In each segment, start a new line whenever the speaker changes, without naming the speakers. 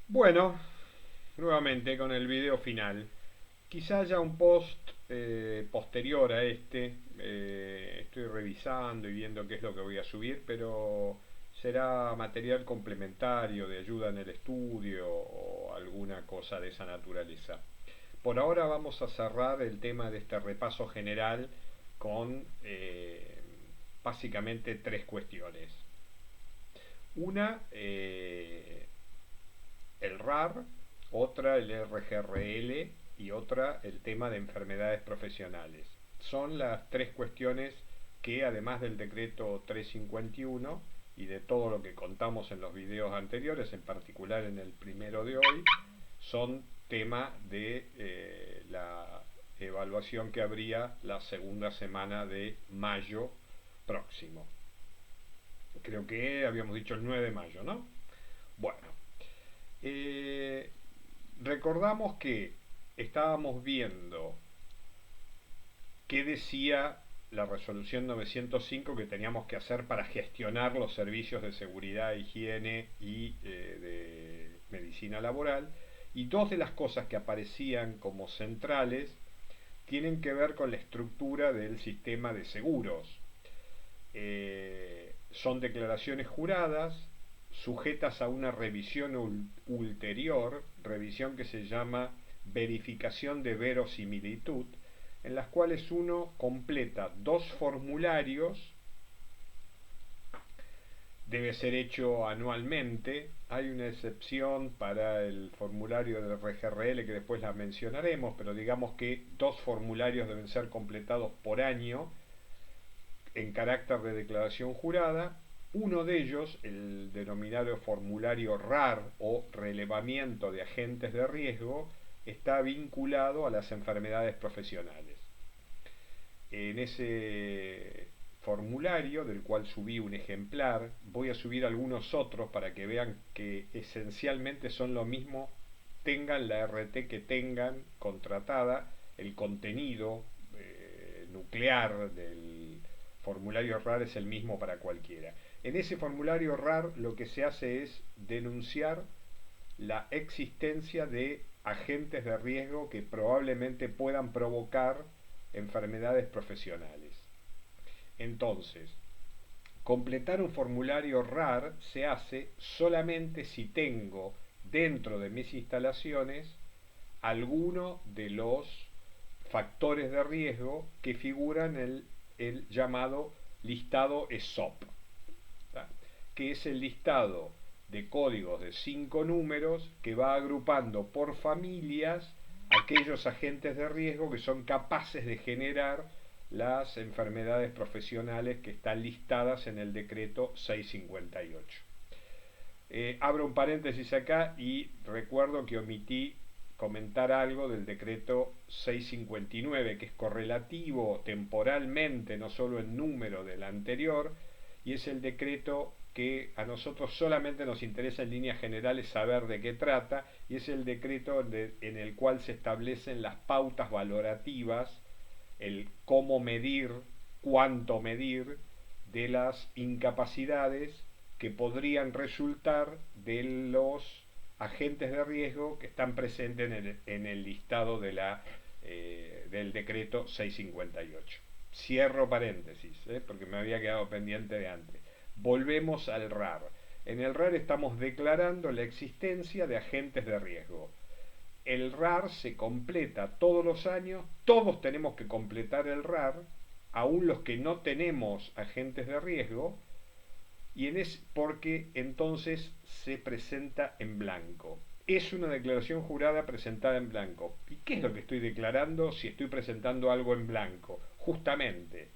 Bueno, nuevamente con el video final. Quizá haya un post posterior a este. Estoy revisando y viendo qué es lo que voy a subir, pero será material complementario de ayuda en el estudio o alguna cosa de esa naturaleza. Por ahora vamos a cerrar el tema de este repaso general con básicamente tres cuestiones. Una, el RAR, otra el RGRL y otra el tema de enfermedades profesionales. Son las tres cuestiones que además del decreto 351 y de todo lo que contamos en los videos anteriores, en particular en el primero de hoy, son tema de la evaluación que habría la segunda semana de mayo próximo. Creo que habíamos dicho el 9 de mayo, ¿no? Bueno, eh, recordamos que estábamos viendo qué decía la resolución 905 que teníamos que hacer para gestionar los servicios de seguridad, higiene y de medicina laboral. Y dos de las cosas que aparecían como centrales tienen que ver con la estructura del sistema de seguros. Son declaraciones juradas sujetas a una revisión ulterior, revisión que se llama verificación de verosimilitud, en las cuales uno completa dos formularios, debe ser hecho anualmente. Hay una excepción para el formulario del RGRL que después la mencionaremos, pero digamos que dos formularios deben ser completados por año en carácter de declaración jurada. Uno de ellos, el denominado formulario RAR o relevamiento de agentes de riesgo, está vinculado a las enfermedades profesionales. En ese formulario, del cual subí un ejemplar, voy a subir algunos otros para que vean que esencialmente son lo mismo, tengan la RT que tengan contratada, el contenido nuclear del formulario RAR es el mismo para cualquiera. En ese formulario RAR lo que se hace es denunciar la existencia de agentes de riesgo que probablemente puedan provocar enfermedades profesionales. Entonces, completar un formulario RAR se hace solamente si tengo dentro de mis instalaciones alguno de los factores de riesgo que figuran en el llamado listado ESOP, ¿tá? Que es el listado de códigos de 5 números que va agrupando por familias aquellos agentes de riesgo que son capaces de generar las enfermedades profesionales que están listadas en el decreto 658. Abro un paréntesis acá y recuerdo que omití comentar algo del decreto 659, que es correlativo temporalmente, no solo en número del anterior, y es el decreto que a nosotros solamente nos interesa en líneas generales saber de qué trata, y es el decreto en el cual se establecen las pautas valorativas, el cómo medir, cuánto medir de las incapacidades que podrían resultar de los agentes de riesgo que están presentes en el listado del decreto 658. Cierro paréntesis, porque me había quedado pendiente de antes. Volvemos al RAR. En el RAR estamos declarando la existencia de agentes de riesgo. El RAR se completa todos los años, todos tenemos que completar el RAR, aún los que no tenemos agentes de riesgo, y porque entonces se presenta en blanco. Es una declaración jurada presentada en blanco. ¿Y qué es lo que estoy declarando si estoy presentando algo en blanco? Justamente,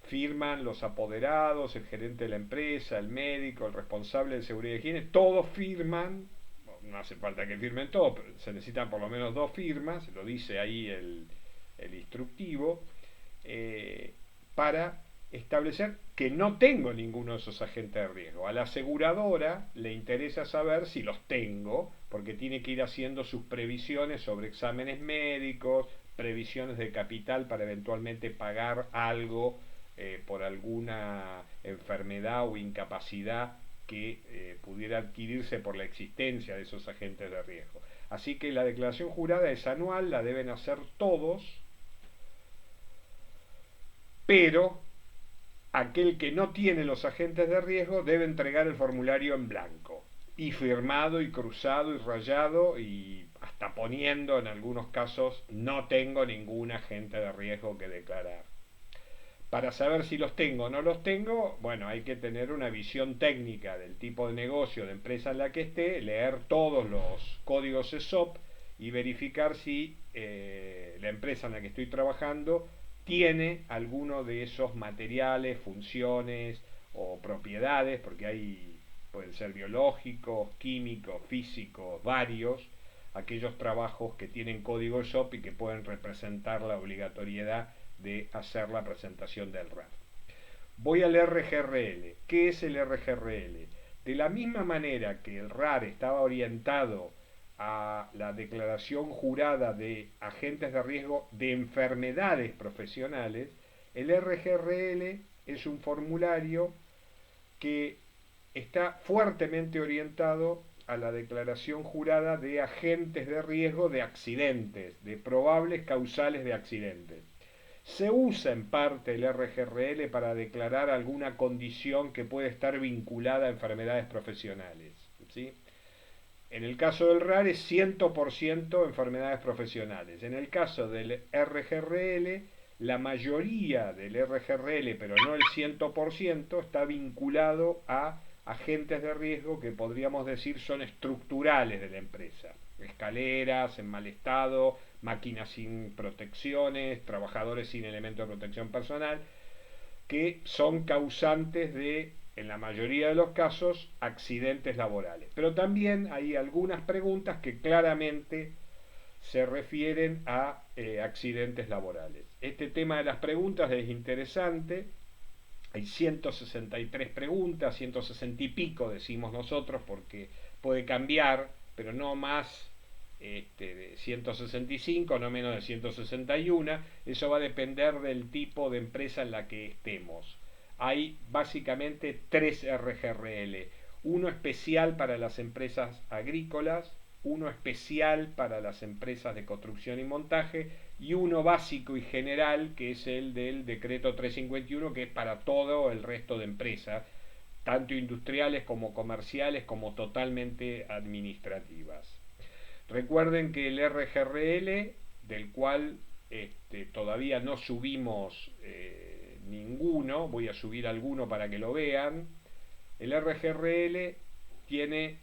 firman los apoderados, el gerente de la empresa, el médico, el responsable de seguridad y higiene, todos firman, no hace falta que firmen todos, pero se necesitan por lo menos dos firmas, lo dice ahí el instructivo, eh, para establecer que no tengo ninguno de esos agentes de riesgo. A la aseguradora le interesa saber si los tengo, porque tiene que ir haciendo sus previsiones sobre exámenes médicos, previsiones de capital para eventualmente pagar algo por alguna enfermedad o incapacidad que pudiera adquirirse por la existencia de esos agentes de riesgo. Así que la declaración jurada es anual, la deben hacer todos, pero aquel que no tiene los agentes de riesgo debe entregar el formulario en blanco, y firmado y cruzado y rayado, y hasta poniendo en algunos casos no tengo ningún agente de riesgo que declarar. Para saber si los tengo o no los tengo, bueno, hay que tener una visión técnica del tipo de negocio, de empresa en la que esté, leer todos los códigos ESOP y verificar si la empresa en la que estoy trabajando tiene alguno de esos materiales, funciones o propiedades, porque pueden ser biológicos, químicos, físicos, varios, aquellos trabajos que tienen código ESOP y que pueden representar la obligatoriedad de hacer la presentación del RAR. Voy al RGRL. ¿Qué es el RGRL? De la misma manera que el RAR estaba orientado a la declaración jurada de agentes de riesgo de enfermedades profesionales, el RGRL es un formulario que está fuertemente orientado a la declaración jurada de agentes de riesgo de accidentes, de probables causales de accidentes. Se usa en parte el RGRL para declarar alguna condición que puede estar vinculada a enfermedades profesionales, ¿sí? En el caso del RAR es 100% enfermedades profesionales. En el caso del RGRL, la mayoría del RGRL, pero no el 100%, está vinculado a agentes de riesgo que podríamos decir son estructurales de la empresa. Escaleras en mal estado, máquinas sin protecciones, trabajadores sin elementos de protección personal, que son causantes de, en la mayoría de los casos, accidentes laborales. Pero también hay algunas preguntas que claramente se refieren a accidentes laborales. Este tema de las preguntas es interesante. Hay 163 preguntas, 160 y pico decimos nosotros, porque puede cambiar, pero no más de 165, no menos de 161. Eso va a depender del tipo de empresa en la que estemos. Hay básicamente 3 RGRL, uno especial para las empresas agrícolas, uno especial para las empresas de construcción y montaje, y uno básico y general, que es el del decreto 351, que es para todo el resto de empresas, tanto industriales como comerciales como totalmente administrativas. Recuerden que el RGRL, del cual todavía no subimos ninguno, voy a subir alguno para que lo vean, el RGRL tiene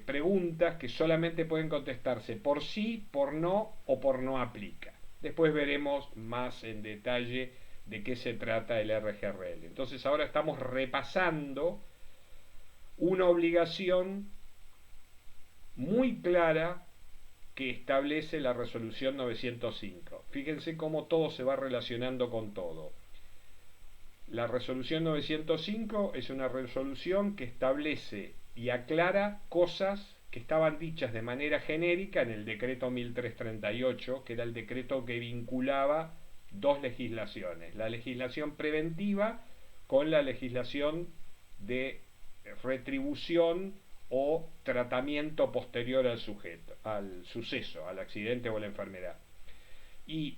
preguntas que solamente pueden contestarse por sí, por no o por no aplica. Después veremos más en detalle de qué se trata el RGRL. Entonces ahora estamos repasando una obligación muy clara que establece la resolución 905. Fíjense cómo todo se va relacionando con todo. La resolución 905 es una resolución que establece y aclara cosas que estaban dichas de manera genérica en el decreto 1338, que era el decreto que vinculaba dos legislaciones, la legislación preventiva con la legislación de retribución o tratamiento posterior al sujeto, al suceso, al accidente o a la enfermedad. Y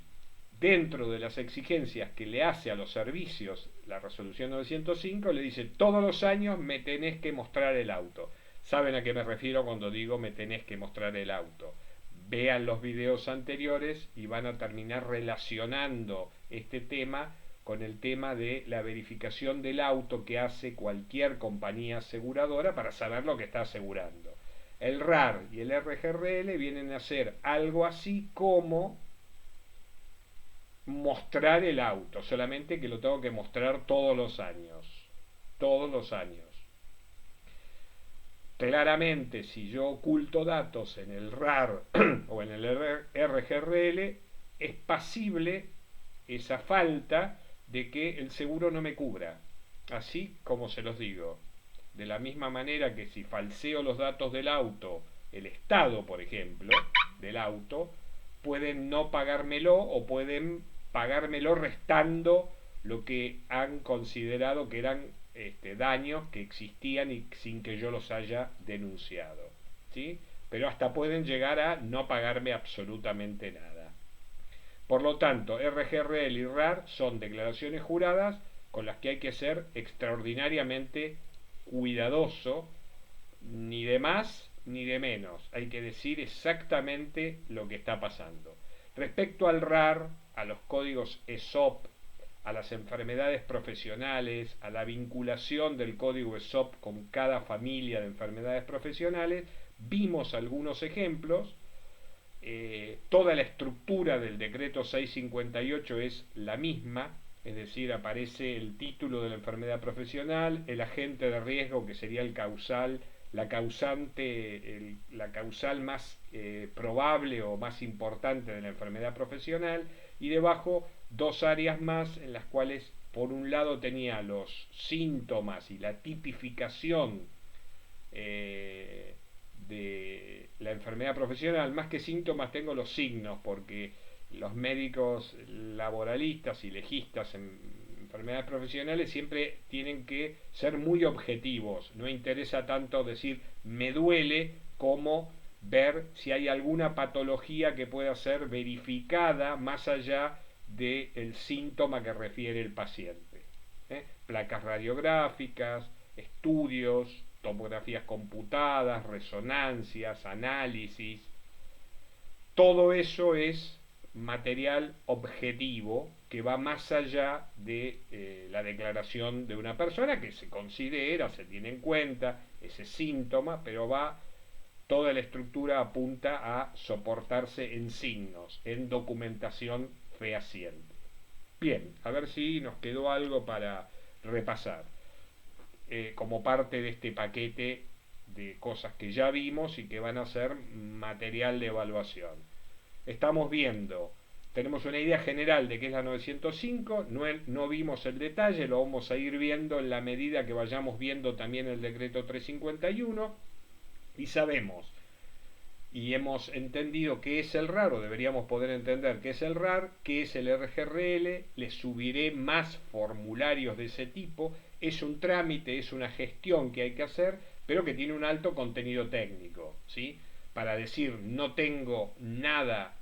dentro de las exigencias que le hace a los servicios la resolución 905, le dice: todos los años me tenés que mostrar el auto. ¿Saben a qué me refiero cuando digo me tenés que mostrar el auto? Vean los videos anteriores y van a terminar relacionando este tema con el tema de la verificación del auto que hace cualquier compañía aseguradora para saber lo que está asegurando. El RAR y el RGRL vienen a hacer algo así como mostrar el auto, solamente que lo tengo que mostrar todos los años. Todos los años. Claramente, si yo oculto datos en el RAR o en el RGRL, es pasible esa falta de que el seguro no me cubra. Así como se los digo. De la misma manera que si falseo los datos del auto, el estado, por ejemplo, del auto, pueden no pagármelo o pueden pagármelo restando lo que han considerado que eran daños que existían y sin que yo los haya denunciado, ¿sí? Pero hasta pueden llegar a no pagarme absolutamente nada. Por lo tanto, RGRL y RAR son declaraciones juradas con las que hay que ser extraordinariamente cuidadoso, ni de más ni de menos. Hay que decir exactamente lo que está pasando. Respecto al RAR, a los códigos ESOP, a las enfermedades profesionales, a la vinculación del código ESOP con cada familia de enfermedades profesionales, vimos algunos ejemplos. Toda la estructura del decreto 658 es la misma, es decir, aparece el título de la enfermedad profesional, el agente de riesgo que sería el causal, la causante, la causal más probable o más importante de la enfermedad profesional, y debajo dos áreas más en las cuales por un lado tenía los síntomas y la tipificación de la enfermedad profesional. Más que síntomas tengo los signos, porque los médicos laboralistas y legistas en enfermedades profesionales siempre tienen que ser muy objetivos. No interesa tanto decir me duele como ver si hay alguna patología que pueda ser verificada más allá del síntoma que refiere el paciente. Placas radiográficas, estudios, tomografías computadas, resonancias, análisis, todo eso es material objetivo que va más allá de la declaración de una persona, que se considera, se tiene en cuenta ese síntoma, pero va, toda la estructura apunta a soportarse en signos, en documentación fehaciente. Bien, a ver si nos quedó algo para repasar como parte de este paquete de cosas que ya vimos y que van a ser material de evaluación. Estamos viendo, tenemos una idea general de qué es la 905, no vimos el detalle, lo vamos a ir viendo en la medida que vayamos viendo también el decreto 351, y sabemos y hemos entendido qué es el RAR, o deberíamos poder entender qué es el RAR, qué es el RGRL. Les subiré más formularios de ese tipo. Es un trámite, es una gestión que hay que hacer, pero que tiene un alto contenido técnico, ¿sí? Para decir no tengo nada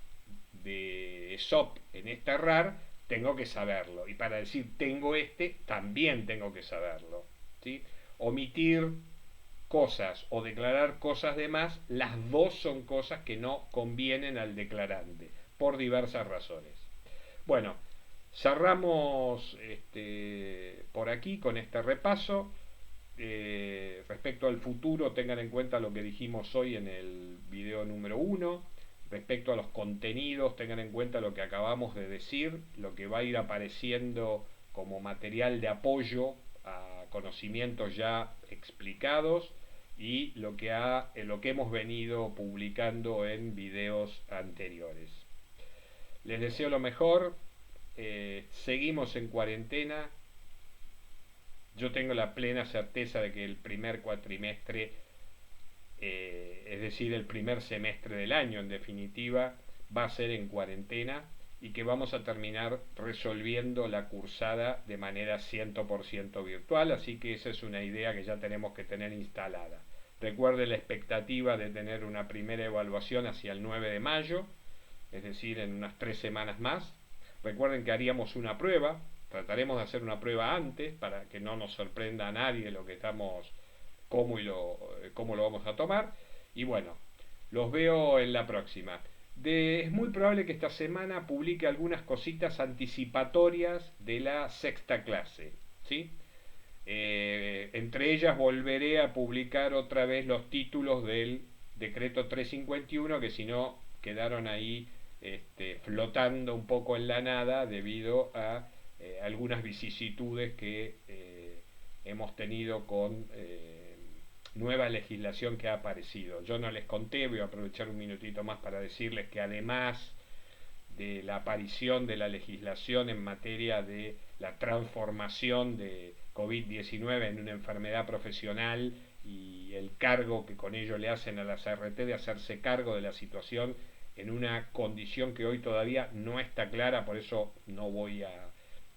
de ESOP en este RAR, tengo que saberlo. Y para decir tengo este, también tengo que saberlo, ¿sí? Omitir cosas o declarar cosas de más, las dos son cosas que no convienen al declarante, por diversas razones. Bueno, cerramos por aquí con este repaso. Respecto al futuro, tengan en cuenta lo que dijimos hoy en el video número 1. Respecto a los contenidos, tengan en cuenta lo que acabamos de decir, lo que va a ir apareciendo como material de apoyo a conocimientos ya explicados, y lo que hemos venido publicando en videos anteriores. Les deseo lo mejor. Seguimos en cuarentena. Yo tengo la plena certeza de que el primer cuatrimestre, es decir, el primer semestre del año en definitiva, va a ser en cuarentena, y que vamos a terminar resolviendo la cursada de manera 100% virtual, así que esa es una idea que ya tenemos que tener instalada. Recuerde la expectativa de tener una primera evaluación hacia el 9 de mayo, es decir, en unas 3 semanas más. Recuerden que haríamos una prueba, trataremos de hacer una prueba antes para que no nos sorprenda a nadie lo que estamos, cómo lo vamos a tomar. Y bueno, los veo en la próxima. Es muy probable que esta semana publique algunas cositas anticipatorias de la sexta clase, ¿sí? Entre ellas volveré a publicar otra vez los títulos del decreto 351, que si no quedaron ahí flotando un poco en la nada debido a algunas vicisitudes que hemos tenido con nueva legislación que ha aparecido. Yo no les conté, voy a aprovechar un minutito más para decirles que además de la aparición de la legislación en materia de la transformación de COVID-19 en una enfermedad profesional y el cargo que con ello le hacen a las ART de hacerse cargo de la situación en una condición que hoy todavía no está clara, por eso no voy a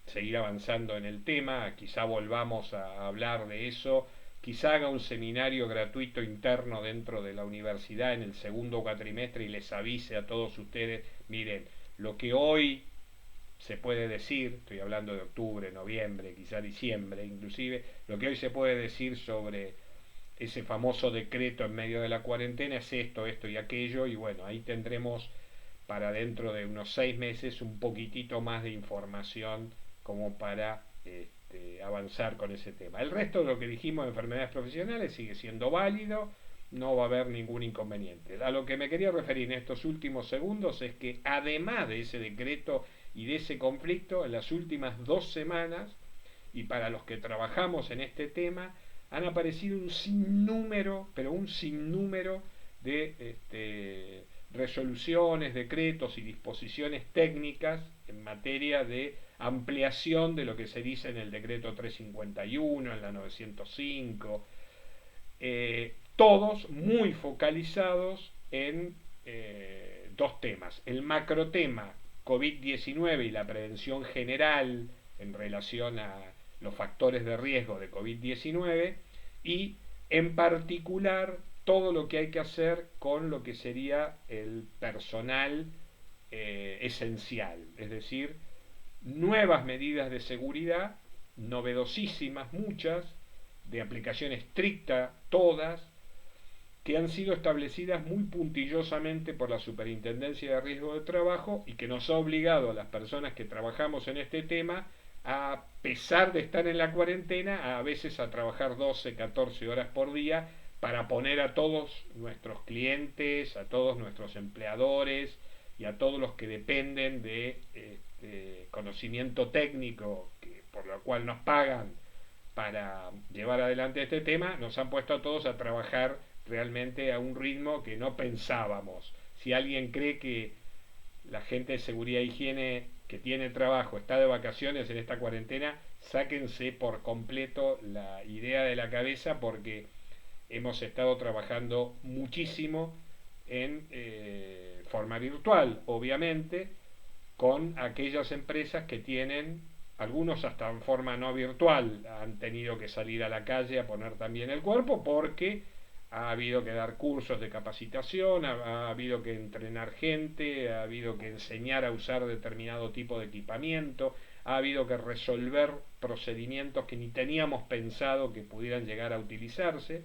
seguir avanzando en el tema, quizá volvamos a hablar de eso, quizá haga un seminario gratuito interno dentro de la universidad en el segundo cuatrimestre y les avise a todos ustedes, miren, lo que hoy se puede decir, estoy hablando de octubre, noviembre, quizá diciembre inclusive, lo que hoy se puede decir sobre ese famoso decreto en medio de la cuarentena es esto, esto y aquello, y bueno, ahí tendremos para dentro de unos 6 meses un poquitito más de información como para avanzar con ese tema. El resto de lo que dijimos de enfermedades profesionales sigue siendo válido, no va a haber ningún inconveniente. A lo que me quería referir en estos últimos segundos es que además de ese decreto y de ese conflicto, en las últimas 2 semanas, y para los que trabajamos en este tema, han aparecido un sinnúmero, pero un sinnúmero de resoluciones, decretos y disposiciones técnicas en materia de ampliación de lo que se dice en el decreto 351, en la 905, todos muy focalizados en dos temas. El macrotema COVID-19 y la prevención general en relación a los factores de riesgo de COVID-19 y en particular todo lo que hay que hacer con lo que sería el personal esencial, es decir, nuevas medidas de seguridad, novedosísimas muchas, de aplicación estricta todas, que han sido establecidas muy puntillosamente por la Superintendencia de Riesgo de Trabajo y que nos ha obligado a las personas que trabajamos en este tema, a pesar de estar en la cuarentena, a veces a trabajar 12, 14 horas por día para poner a todos nuestros clientes, a todos nuestros empleadores y a todos los que dependen de conocimiento técnico por lo cual nos pagan para llevar adelante este tema, nos han puesto a todos a trabajar realmente a un ritmo que no pensábamos. Si alguien cree que la gente de seguridad e higiene que tiene trabajo está de vacaciones en esta cuarentena, sáquense por completo la idea de la cabeza porque hemos estado trabajando muchísimo en forma virtual, obviamente, con aquellas empresas que tienen, algunos hasta en forma no virtual, han tenido que salir a la calle a poner también el cuerpo porque ha habido que dar cursos de capacitación, ha habido que entrenar gente, ha habido que enseñar a usar determinado tipo de equipamiento, ha habido que resolver procedimientos que ni teníamos pensado que pudieran llegar a utilizarse.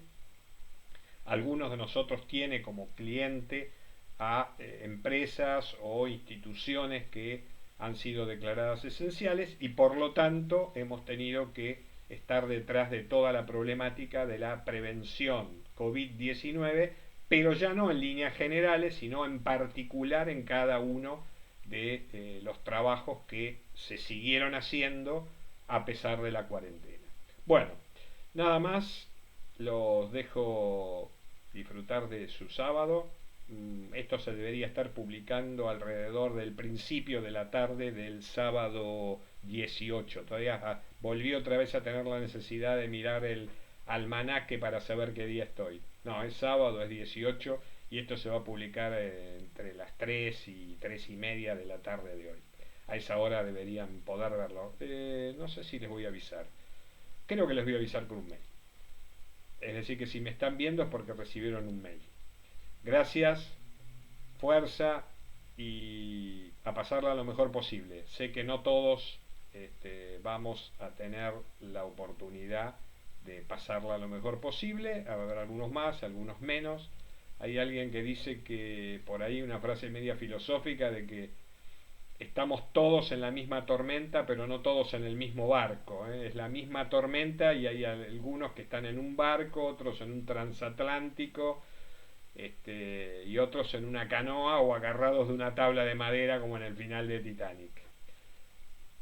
Algunos de nosotros tiene como cliente a empresas o instituciones que han sido declaradas esenciales y por lo tanto hemos tenido que estar detrás de toda la problemática de la prevención COVID-19, pero ya no en líneas generales, sino en particular en cada uno de los trabajos que se siguieron haciendo a pesar de la cuarentena. Bueno, nada más, los dejo disfrutar de su sábado. Esto se debería estar publicando alrededor del principio de la tarde del sábado 18. Todavía volví otra vez a tener la necesidad de mirar el almanaque para saber qué día estoy. No, es sábado, es 18 y esto se va a publicar entre las 3 y 3 y media de la tarde de hoy. A esa hora deberían poder verlo. No sé si les voy a avisar. Creo que les voy a avisar con un mail. Es decir, que si me están viendo es porque recibieron un mail. Gracias, fuerza y a pasarla lo mejor posible. Sé que no todos vamos a tener la oportunidad de pasarla lo mejor posible. Habrá algunos más, algunos menos. Hay alguien que dice que por ahí una frase media filosófica de que estamos todos en la misma tormenta, pero no todos en el mismo barco. Es la misma tormenta y hay algunos que están en un barco, otros en un transatlántico, y otros en una canoa o agarrados de una tabla de madera como en el final de Titanic.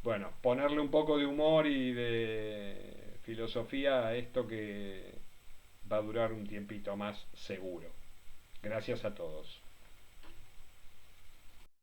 Bueno, ponerle un poco de humor y de filosofía a esto que va a durar un tiempito más seguro. Gracias a todos.